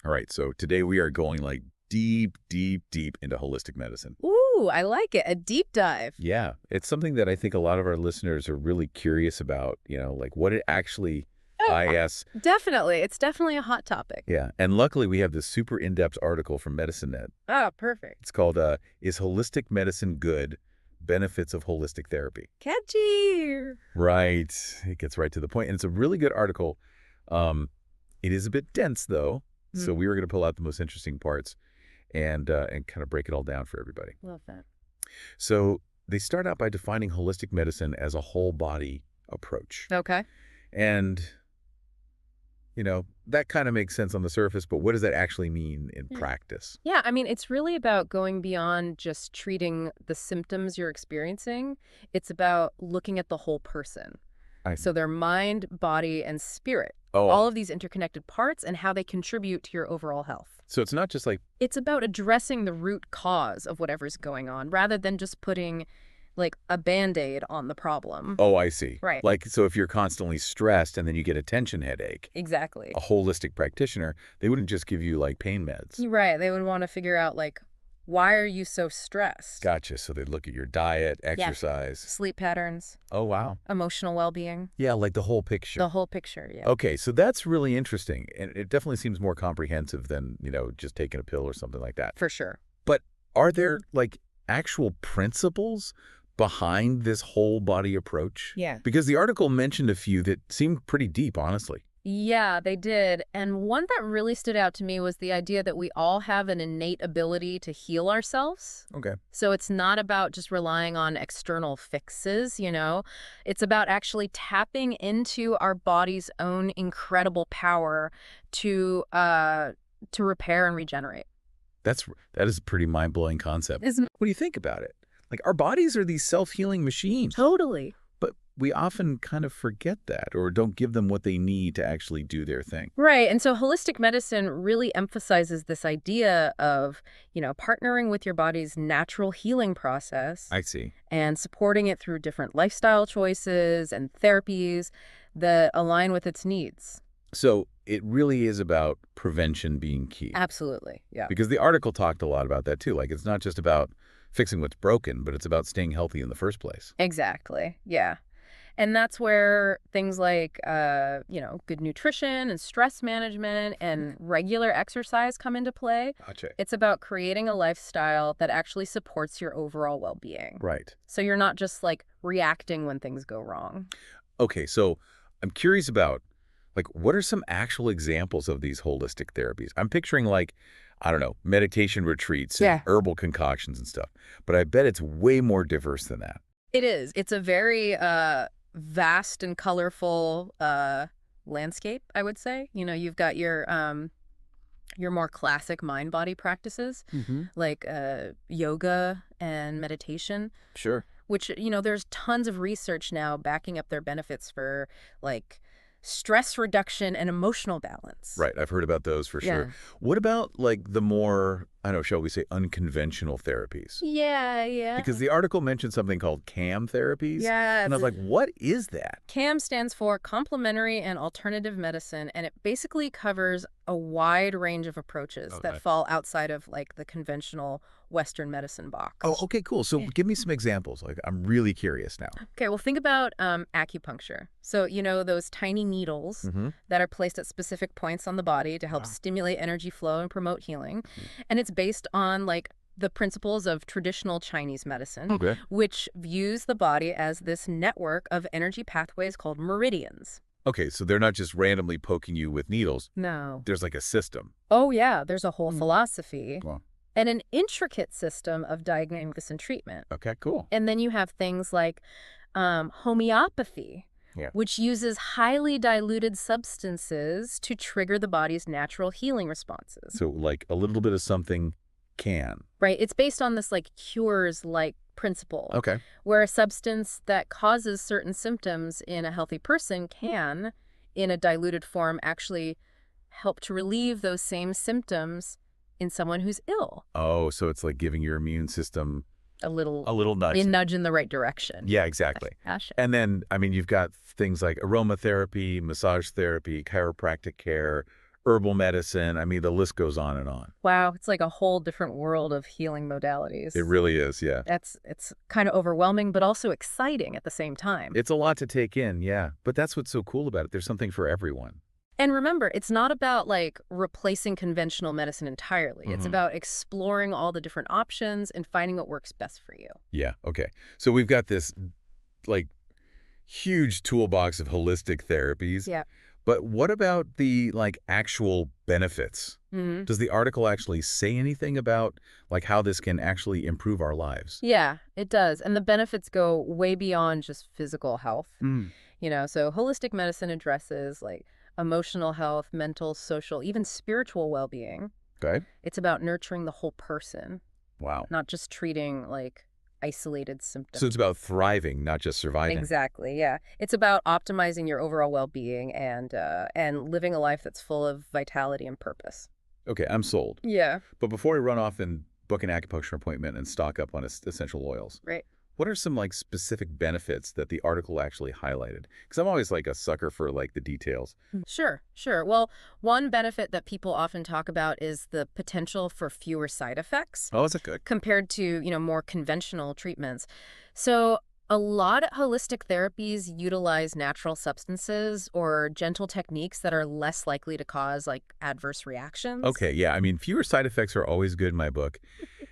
All right, so today we are going like deep, deep, deep into holistic medicine. Ooh, I like it. A deep dive. Yeah, it's something that I think a lot of our listeners are really curious about, like what it actually Oh, IS. definitely. It's definitely a hot topic. Yeah, and luckily we have this super in-depth article from MedicineNet. Ah, perfect. It's called Is Holistic Medicine Good? Benefits of Holistic Therapy. Catchy. Right. It gets right to the point. And it's a really good article. It is a bit dense, though. So we were going to pull out the most interesting parts and kind of break it all down for everybody. Love that. So they start out by defining holistic medicine as a whole body approach. Okay. And, that kind of makes sense on the surface, but what does that actually mean in practice? Yeah, I mean, it's really about going beyond just treating the symptoms you're experiencing. It's about looking at the whole person. So their mind, body, and spirit. All of these interconnected parts and how they contribute to your overall health. So it's not just like... It's about addressing the root cause of whatever's going on rather than just putting like a Band-Aid on the problem. Oh, I see. Right. Like, so if you're constantly stressed and then you get a tension headache, Exactly. a holistic practitioner, they wouldn't just give you like pain meds. Right. They would want to figure out like, why are you so stressed? Gotcha. So they'd look at your diet, exercise. Sleep patterns, Oh, wow. emotional well-being. Yeah, like the whole picture. The whole picture, yeah. Okay, so that's really interesting. And it definitely seems more comprehensive than, just taking a pill or something like that. For sure. But are there like actual principles behind this whole body approach? Yeah. Because the article mentioned a few that seemed pretty deep, honestly. Yeah, they did. And one that really stood out to me was the idea that we all have an innate ability to heal ourselves. Okay. So it's not about just relying on external fixes, It's about actually tapping into our body's own incredible power to repair and regenerate. That is a pretty mind-blowing concept. Isn't What do you think about it? Like, our bodies are these self-healing machines. Totally. But we often kind of forget that or don't give them what they need to actually do their thing. Right. And so holistic medicine really emphasizes this idea of, partnering with your body's natural healing process. I see. And supporting it through different lifestyle choices and therapies that align with its needs. So it really is about prevention being key. Absolutely. Yeah. Because the article talked a lot about that, too. Like, it's not just about fixing what's broken, but it's about staying healthy in the first place. Exactly. Yeah. And that's where things like, good nutrition and stress management and regular exercise come into play. Gotcha. It's about creating a lifestyle that actually supports your overall well-being. Right. So you're not just like reacting when things go wrong. Okay, so I'm curious about, like, what are some actual examples of these holistic therapies? I'm picturing, like, I don't know, meditation retreats and herbal concoctions and stuff. But I bet it's way more diverse than that. It is. It's a very vast and colorful landscape, I would say. You've got your more classic mind-body practices, like yoga and meditation. Sure. Which, there's tons of research now backing up their benefits for, like, stress reduction and emotional balance. Right. I've heard about those for sure. What about, like, the more, I don't know, shall we say, unconventional therapies? Yeah. Because the article mentioned something called CAM therapies. Yeah. And I was like, what is that? CAM stands for Complementary and Alternative Medicine, and it basically covers a wide range of approaches that fall outside of, like, the conventional Western medicine box. Oh, okay, cool. So give me some examples. Like, I'm really curious now. Okay, well, think about acupuncture. So, those tiny needles that are placed at specific points on the body to help stimulate energy flow and promote healing. And it's based on, like, the principles of traditional Chinese medicine, which views the body as this network of energy pathways called meridians. Okay, so they're not just randomly poking you with needles. No. There's like a system. Oh, yeah. There's a whole philosophy. Wow. And an intricate system of diagnosis and treatment. Okay, cool. And then you have things like homeopathy, which uses highly diluted substances to trigger the body's natural healing responses. So like a little bit of something can. Right. It's based on this like cures-like principle. Okay. Where a substance that causes certain symptoms in a healthy person can, in a diluted form, actually help to relieve those same symptoms in someone who's ill. Oh, so it's like giving your immune system a little nudge. A nudge in the right direction. Yeah, exactly. Fashion. And then, I mean, you've got things like aromatherapy, massage therapy, chiropractic care, herbal medicine. I mean, the list goes on and on. Wow, it's like a whole different world of healing It modalities. really is, yeah. It's kind of overwhelming, but also exciting at the same time. It's a lot to take in, yeah. But that's what's so cool about it. There's something for everyone. And remember, it's not about like replacing conventional medicine entirely. It's about exploring all the different options and finding what works best for you. Yeah, okay. So we've got this, like, huge toolbox of holistic therapies. Yeah. But what about the, like, actual benefits? hmm Does the article actually say anything about, like, how this can actually improve our lives? Yeah, it does. And the benefits go way beyond just physical health. Mm. So holistic medicine addresses like emotional health, mental, social, even spiritual well-being. Okay. It's about nurturing the whole person, Wow. not just treating like isolated So symptoms. it's about thriving, not just surviving. Exactly, yeah. It's about optimizing your overall well-being and living a life that's full of vitality and purpose. Okay, I'm sold. Yeah. But before we run off and book an acupuncture appointment and stock up on essential oils, Right. what are some, like, specific benefits that the article actually highlighted? Because I'm always, like, a sucker for, like, the details. Sure, sure. Well, one benefit that people often talk about is the potential for fewer side effects Oh, is it good? compared to, more conventional treatments. So a lot of holistic therapies utilize natural substances or gentle techniques that are less likely to cause like adverse reactions. Okay, yeah. I mean, fewer side effects are always good in my book,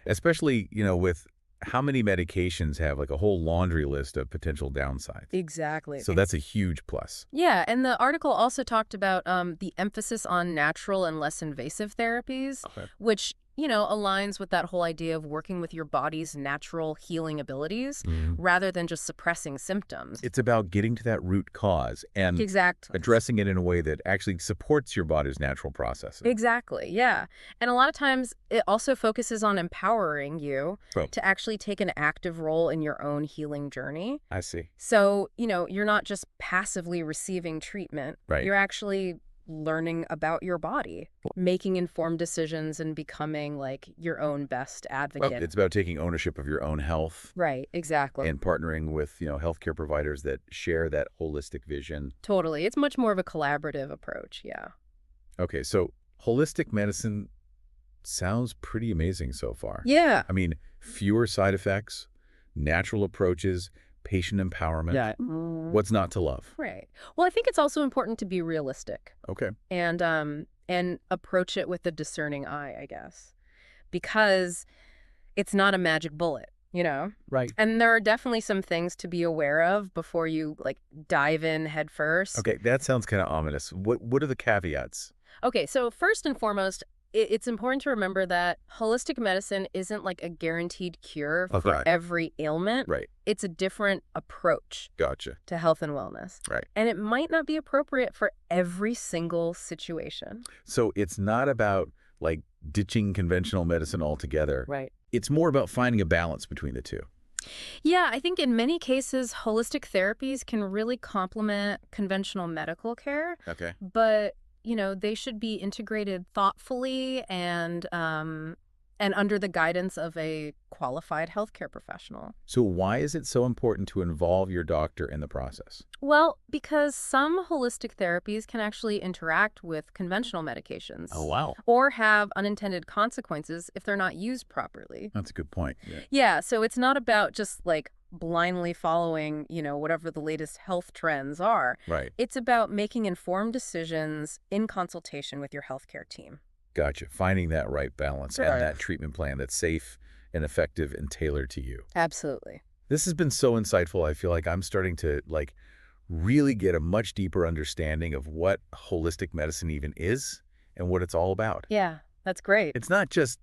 especially, with how many medications have, like, a whole laundry list of potential downsides. Exactly. So that's a huge plus. Yeah, and the article also talked about the emphasis on natural and less invasive therapies, Okay. which, aligns with that whole idea of working with your body's natural healing abilities rather than just suppressing symptoms. It's about getting to that root cause and Exactly. addressing it in a way that actually supports your body's natural processes. Exactly, yeah. And a lot of times it also focuses on empowering you Oh, to actually take an active role in your own healing journey. I see. So, you're not just passively receiving treatment. Right. You're actually learning about your body, making informed decisions and becoming like your own best Well, advocate. it's about taking ownership of your own health Right, exactly. and partnering with, healthcare providers that share that holistic vision. Totally. It's much more of a collaborative approach, yeah. Okay, so holistic medicine sounds pretty amazing so far. Yeah. I mean, fewer side effects, natural approaches, patient empowerment. Yeah. What's not to love? Right. Well, I think it's also important to be realistic Okay. and approach it with a discerning eye, I guess, because it's not a magic bullet. Right. And there are definitely some things to be aware of before you like dive in head first. Okay, that sounds kind of ominous. What are the caveats? Okay, so first and foremost, it's important to remember that holistic medicine isn't like a guaranteed cure for Okay. every ailment. Right. It's a different approach Gotcha. to health and wellness. Right. And it might not be appropriate for every single situation. So it's not about, like, ditching conventional medicine altogether. Right. It's more about finding a balance between the two. Yeah, I think in many cases, holistic therapies can really complement conventional medical care, Okay. but, they should be integrated thoughtfully and under the guidance of a qualified healthcare professional. So why is it so important to involve your doctor in the process? Well, because some holistic therapies can actually interact with conventional medications. Oh, wow. Or have unintended consequences if they're not used properly. That's a good point. Yeah. Yeah, so it's not about just like blindly following, whatever the latest health trends are. Right. It's about making informed decisions in consultation with your healthcare team. Gotcha. Finding that right balance Sure. and that treatment plan that's safe and effective and tailored to you. Absolutely. This has been so insightful. I feel like I'm starting to, like, really get a much deeper understanding of what holistic medicine even is and what it's all about. Yeah, that's great. It's not just,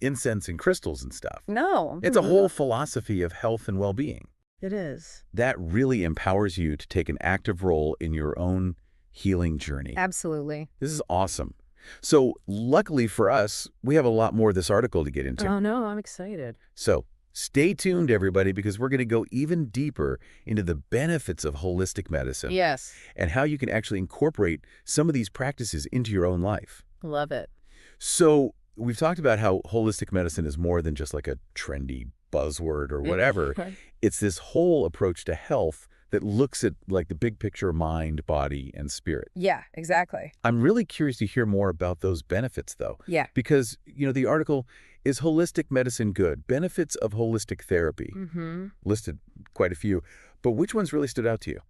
incense and crystals and stuff. No. It's a whole philosophy of health and well-being It is. that really empowers you to take an active role in your own healing journey. Absolutely. This is awesome. So luckily for us, we have a lot more of this article to get into. Oh, no, I'm excited. So stay tuned, everybody, because we're going to go even deeper into the benefits of holistic medicine Yes. and how you can actually incorporate some of these practices into your own life. Love it. So we've talked about how holistic medicine is more than just like a trendy buzzword or whatever. It's this whole approach to health that looks at like the big picture mind, body, and spirit. Yeah, exactly. I'm really curious to hear more about those benefits, though. Yeah. Because, the article, Is Holistic Medicine Good? Benefits of Holistic Therapy. Listed quite a few. But which ones really stood out to you?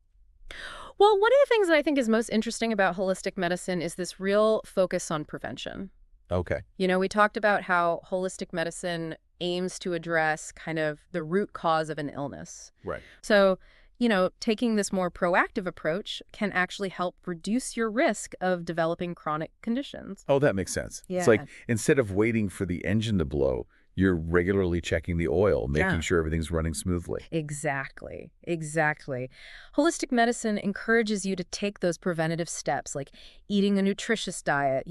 Well, one of the things that I think is most interesting about holistic medicine is this real focus on prevention. Okay. We talked about how holistic medicine aims to address kind of the root cause of an illness. Right. So, taking this more proactive approach can actually help reduce your risk of developing chronic conditions. Oh, that makes sense. Yeah. It's like instead of waiting for the engine to blow, you're regularly checking the oil, making sure everything's running smoothly. Exactly. Exactly. Holistic medicine encourages you to take those preventative steps, like eating a nutritious diet,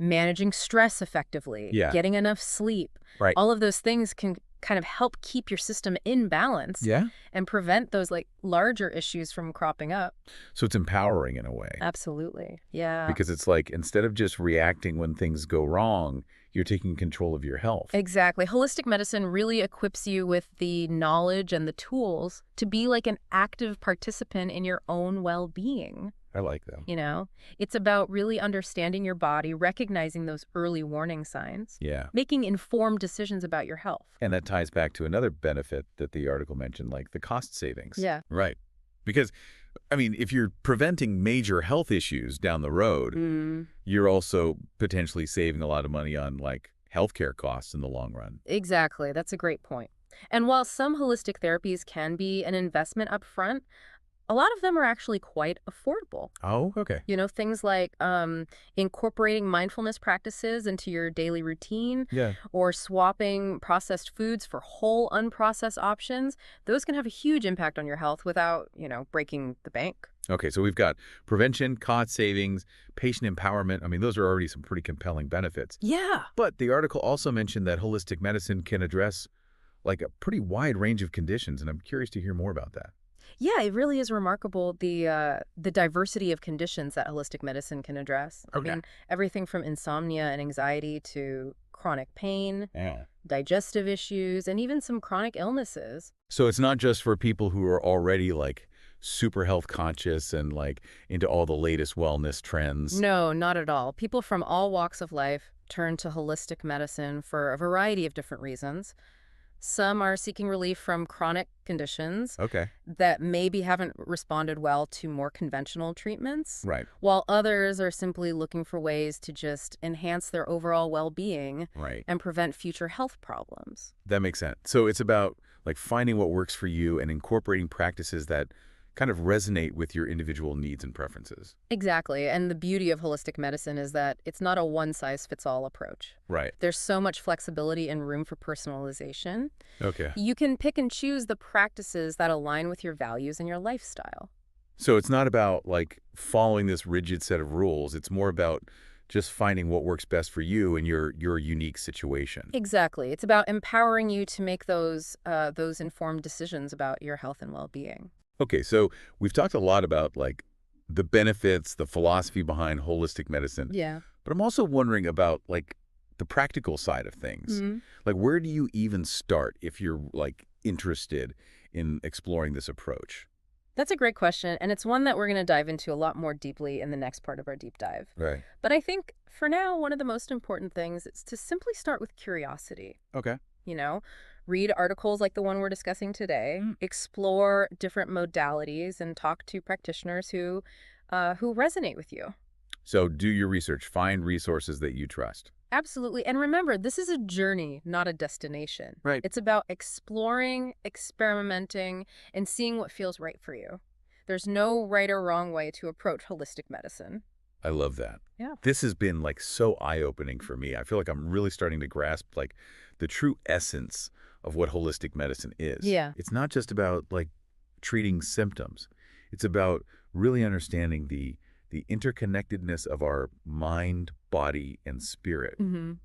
managing stress effectively, getting enough sleep. Right. All of those things can kind of help keep your system in balance and prevent those larger issues from cropping up. So it's empowering in a way. Absolutely. Yeah. Because it's like instead of just reacting when things go wrong, you're taking control of your health. Exactly. Holistic medicine really equips you with the knowledge and the tools to be like an active participant in your own well-being. I like that. It's about really understanding your body, recognizing those early warning signs, making informed decisions about your health. And that ties back to another benefit that the article mentioned, like the cost savings. Yeah. Right. Because, if you're preventing major health issues down the road, you're also potentially saving a lot of money on healthcare costs in the long run. Exactly. That's a great point. And while some holistic therapies can be an investment up front, a lot of them are actually quite affordable. Oh, okay. Things like incorporating mindfulness practices into your daily routine or swapping processed foods for whole unprocessed options. Those can have a huge impact on your health without, breaking the bank. Okay, so we've got prevention, cost savings, patient empowerment. Those are already some pretty compelling benefits. Yeah. But the article also mentioned that holistic medicine can address a pretty wide range of conditions, and I'm curious to hear more about that. Yeah, it really is remarkable, the diversity of conditions that holistic medicine can address. Okay. Everything from insomnia and anxiety to chronic pain, digestive issues, and even some chronic illnesses. So it's not just for people who are already super health conscious and into all the latest wellness trends. No, not at all. People from all walks of life turn to holistic medicine for a variety of different reasons. Some are seeking relief from chronic conditions that maybe haven't responded well to more conventional treatments, Right. while others are simply looking for ways to just enhance their overall well-being Right. and prevent future health problems. That makes sense. So it's about finding what works for you and incorporating practices that kind of resonate with your individual needs and preferences. Exactly. And the beauty of holistic medicine is that it's not a one-size-fits-all approach. Right. There's so much flexibility and room for personalization. Okay. You can pick and choose the practices that align with your values and your lifestyle. So it's not about following this rigid set of rules. It's more about just finding what works best for you and your unique situation. Exactly. It's about empowering you to make those informed decisions about your health and well-being. Okay, so we've talked a lot about the benefits, the philosophy behind holistic medicine. Yeah. But I'm also wondering about the practical side of things. Where do you even start if you're interested in exploring this approach? That's a great question, and it's one that we're going to dive into a lot more deeply in the next part of our deep dive. Right. But I think for now, one of the most important things is to simply start with curiosity. Okay. Read articles like the one we're discussing today, explore different modalities, and talk to practitioners who resonate with you. So do your research. Find resources that you trust. Absolutely. And remember, this is a journey, not a destination. Right. It's about exploring, experimenting, and seeing what feels right for you. There's no right or wrong way to approach holistic medicine. I love that. Yeah. This has been so eye-opening for me. I feel like I'm really starting to grasp the true essence of what holistic medicine is. Yeah. It's not just about treating symptoms. It's about really understanding the interconnectedness of our mind, body, and spirit, and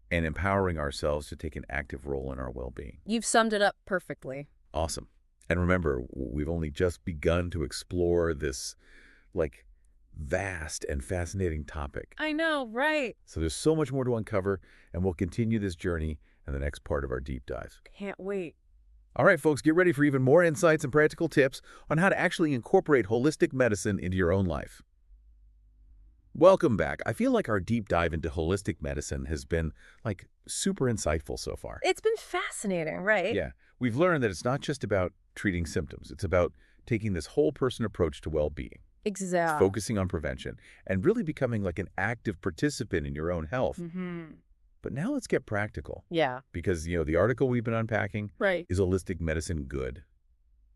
empowering ourselves to take an active role in our well-being. You've summed it up perfectly. Awesome. And remember, we've only just begun to explore this vast and fascinating topic. I know, right? So there's so much more to uncover, and we'll continue this journey in the next part of our deep dive. Can't wait. All right, folks, get ready for even more insights and practical tips on how to actually incorporate holistic medicine into your own life. Welcome back. I feel like our deep dive into holistic medicine has been, like, super insightful so far. It's been fascinating, right? Yeah. We've learned that it's not just about treating symptoms. It's about taking this whole person approach to well-being. Exactly. Focusing on prevention and really becoming like an active participant in your own health. But now let's get practical. Yeah. Because, the article we've been unpacking is Holistic Medicine Good?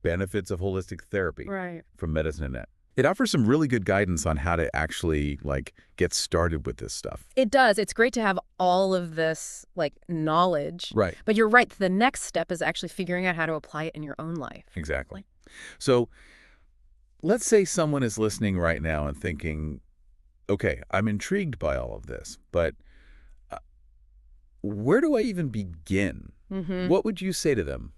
Benefits of Holistic Therapy from Medicine Net. It offers some really good guidance on how to actually, like, get started with this stuff. It does. It's great to have all of this, like, knowledge. Right. But you're right. The next step is actually figuring out how to apply it in your own life. Exactly. So let's say someone is listening right now and thinking, okay, I'm intrigued by all of this, but where do I even begin? What would you say to them?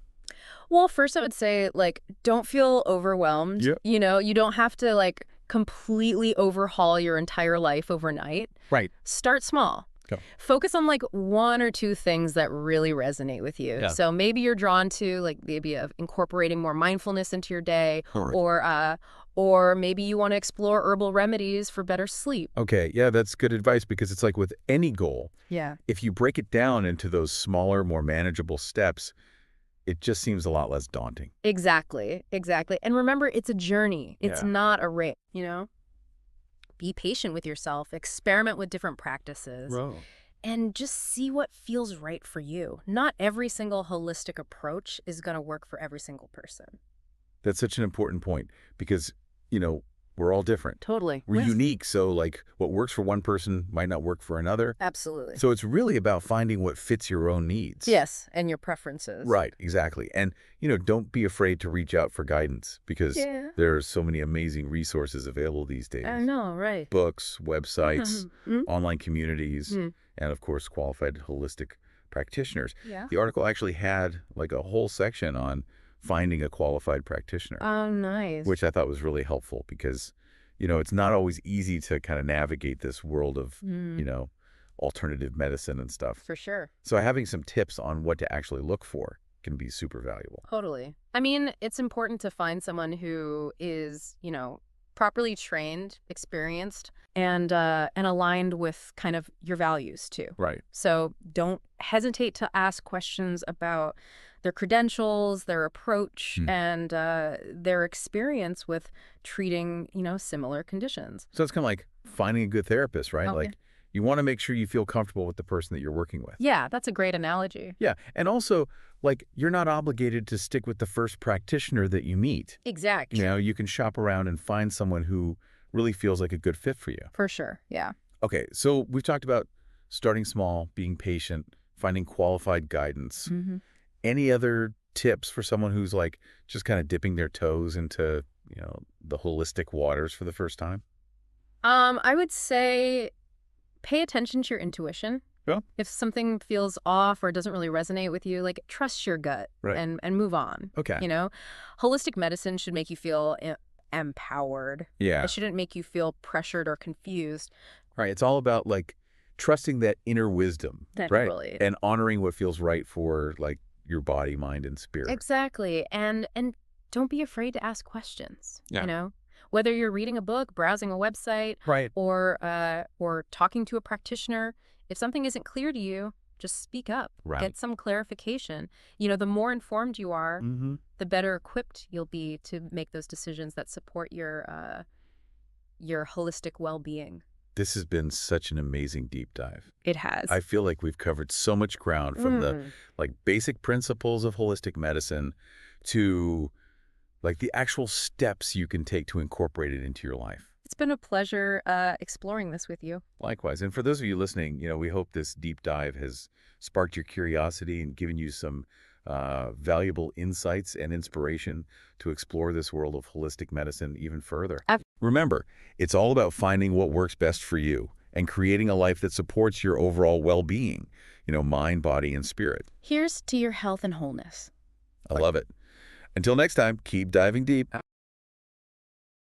Well, first I would say, like, don't feel overwhelmed. Yep. You don't have to, like, completely overhaul your entire life overnight. Right. Start small. Go. Focus on, like, one or two things that really resonate with you. Yeah. So maybe you're drawn to, like, the idea of incorporating more mindfulness into your day, or maybe you want to explore herbal remedies for better sleep. Okay, yeah, that's good advice because it's like with any goal, if you break it down into those smaller, more manageable steps, it just seems a lot less daunting. Exactly. And remember, it's a journey. It's not a race, Be patient with yourself, experiment with different practices, and just see what feels right for you. Not every single holistic approach is going to work for every single person. That's such an important point because, we're all different. Totally. We're unique, so, like, what works for one person might not work for another. Absolutely. So it's really about finding what fits your own needs. Yes, and your preferences. Right, exactly. And, don't be afraid to reach out for guidance because there are so many amazing resources available these days. I know, right. Books, websites, online communities, and, of course, qualified holistic practitioners. Yeah. The article actually had, like, a whole section on finding a qualified practitioner. Oh, nice. Which I thought was really helpful because, it's not always easy to kind of navigate this world of, alternative medicine and stuff. For sure. So having some tips on what to actually look for can be super valuable. Totally. I mean, it's important to find someone who is, properly trained, experienced, and aligned with kind of your values too. Right. So don't hesitate to ask questions about their credentials, their approach, and their experience with treating, similar conditions. So it's kind of like finding a good therapist, right? You want to make sure you feel comfortable with the person that you're working with. Yeah, that's a great analogy. Yeah, and also, like, you're not obligated to stick with the first practitioner that you meet. Exactly. You can shop around and find someone who really feels like a good fit for you. For sure, yeah. Okay, so we've talked about starting small, being patient, finding qualified guidance. Any other tips for someone who's, like, just kind of dipping their toes into, the holistic waters for the first time? I would say pay attention to your intuition. Yeah. If something feels off or doesn't really resonate with you, like, trust your gut and move on. Okay. Holistic medicine should make you feel empowered. Yeah. It shouldn't make you feel pressured or confused. Right. It's all about, like, trusting that inner wisdom, Really. And honoring what feels right for, like, your body, mind, and spirit. Exactly. And don't be afraid to ask questions. Whether you're reading a book, browsing a website, or talking to a practitioner, if something isn't clear to you, just speak up. Get some clarification. The more informed you are, the better equipped you'll be to make those decisions that support your holistic well-being. This has been such an amazing deep dive. It has. I feel like we've covered so much ground from the, like, basic principles of holistic medicine to, like, the actual steps you can take to incorporate it into your life. It's been a pleasure exploring this with you. Likewise. And for those of you listening, we hope this deep dive has sparked your curiosity and given you some valuable insights and inspiration to explore this world of holistic medicine even further. Remember, it's all about finding what works best for you and creating a life that supports your overall well-being, mind, body, and spirit. Here's to your health and wholeness. I love it. Until next time, keep diving deep.